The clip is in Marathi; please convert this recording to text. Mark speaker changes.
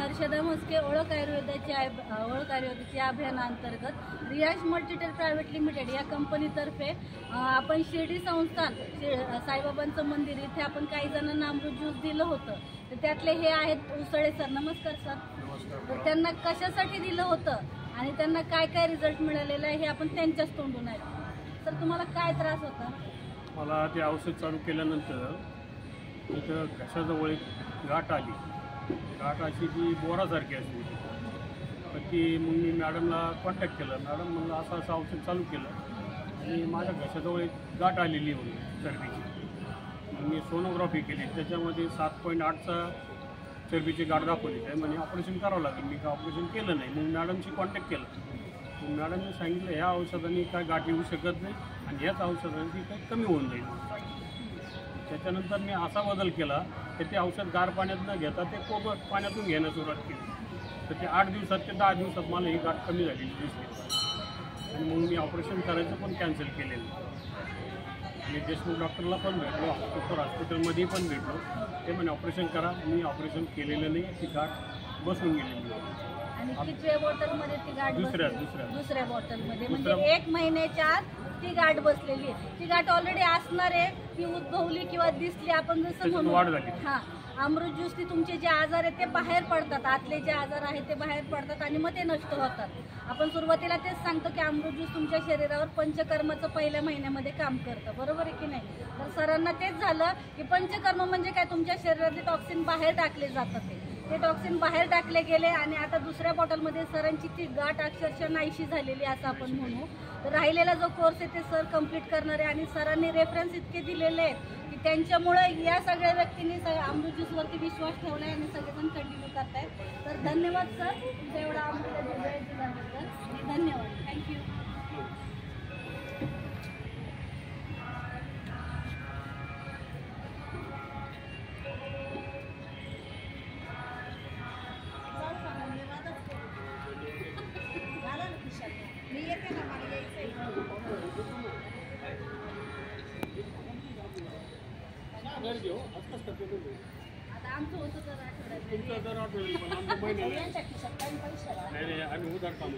Speaker 1: हर्षदा म्हस्के ओळख आयुर्वेदाच्या अभियानांतर्गत रियाज मल्टीटेल प्रायव्हेट लिमिटेड या कंपनीतर्फे आपण शिर्डी संस्थान साईबाबांचं मंदिर इथे आपण काही जणांना अमृत ज्यूस दिलं होतं. तर त्यातले हे आहेत उसळे सर. नमस्कार सर. तर त्यांना कशासाठी दिलं होतं आणि त्यांना काय काय रिझल्ट मिळालेला आहे हे आपण त्यांच्याच तोंडून ऐकू. सर, तुम्हाला काय त्रास होता?
Speaker 2: मला ते औषध चालू केल्यानंतर इथं घशाजवळ एक गाठ आली. गाठ अशी ती बोरासारखी असते. तर ती मग मी मॅडमला कॉन्टॅक्ट केलं. मॅडम म्हणलं असं असं औषध चालू केलं आणि माझ्या घशाजवळ एक गाठ आलेली होती चरबीची. मी सोनोग्राफी केली, त्याच्यामध्ये 7.8चा चरबीची गाठ दाखवली. त्या म्हणजे ऑपरेशन करावं लागेल. मी काय ऑपरेशन केलं नाही. मग मॅडमशी कॉन्टॅक्ट केलं. मग मॅडमने सांगितलं ह्या औषधाने काय गाठ येऊ शकत नाही आणि ह्याच औषधाने ती काही कमी होऊन जाईल. त्याच्यानंतर मी असा बदल केला की ते औषध गार पाण्यात न घेता ते कोमट पाण्यातून घेण्यास सुरुवात केली. तर ते 8 दिवसात ते 10 दिवसात मला ही गाठ कमी झालेली दिसली आणि मग मी ऑपरेशन करायचं पण कॅन्सल केलेलं. मी देशमुख डॉक्टरला पण भेटलो, हॉस्पिटलमध्ये पण भेटलो. ते म्हणे ऑपरेशन करा. मी ऑपरेशन केलेलं नाही. ती गाठ बसून गेलेली.
Speaker 1: आणि कितव्या बॉटलमध्ये ती गाठ? दुसऱ्या बॉटलमध्ये. म्हणजे 1 महिन्याच्या आत ती गाठ बसलेली आहे. ती गाठ ऑलरेडी असणार आहे, ती उद्भवली किंवा दिसली. आपण जसं म्हणू हां, अमृत ज्यूस ती तुमचे जे आजार आहेत ते बाहेर पडतात. आतले जे आजार आहेत ते बाहेर पडतात आणि मग ते नष्ट होतात. आपण सुरुवातीला तेच सांगतो की अमृत ज्यूस तुमच्या शरीरावर पंचकर्माचं पहिल्या महिन्यामध्ये काम करतं. बरोबर आहे की नाही? तर सरांना तेच झालं की पंचकर्म म्हणजे काय, तुमच्या शरीरातले टॉक्सिन बाहेर टाकले जातात. ते टॉक्सिन बाहेर टाकले गेले आणि आता दुसऱ्या बॉटलमध्ये सरांची ती गाठ अक्षरशः नाहीशी झालेली असं आपण म्हणू. तर राहिलेला जो कोर्स आहे ते सर कंप्लीट करणार आहे आणि सरांनी रेफरन्स इतके दिलेले आहेत की त्यांच्यामुळे या सगळ्या व्यक्तींनी अमृत ज्यूसवरती विश्वास ठेवला आहे आणि सगळेजण कंटिन्यू करत आहेत. तर धन्यवाद सर, तुमचा एवढा अमृत वेळ दिल्याबद्दल. धन्यवाद. थँक्यू. मी येते ना, मला यायचं आता आमचं होतं तर आठवड्यात.
Speaker 2: तुमचं दर आठवड्यात पण आमचं महिन्याला.
Speaker 1: पैसे
Speaker 2: नाही, आम्ही उधार काम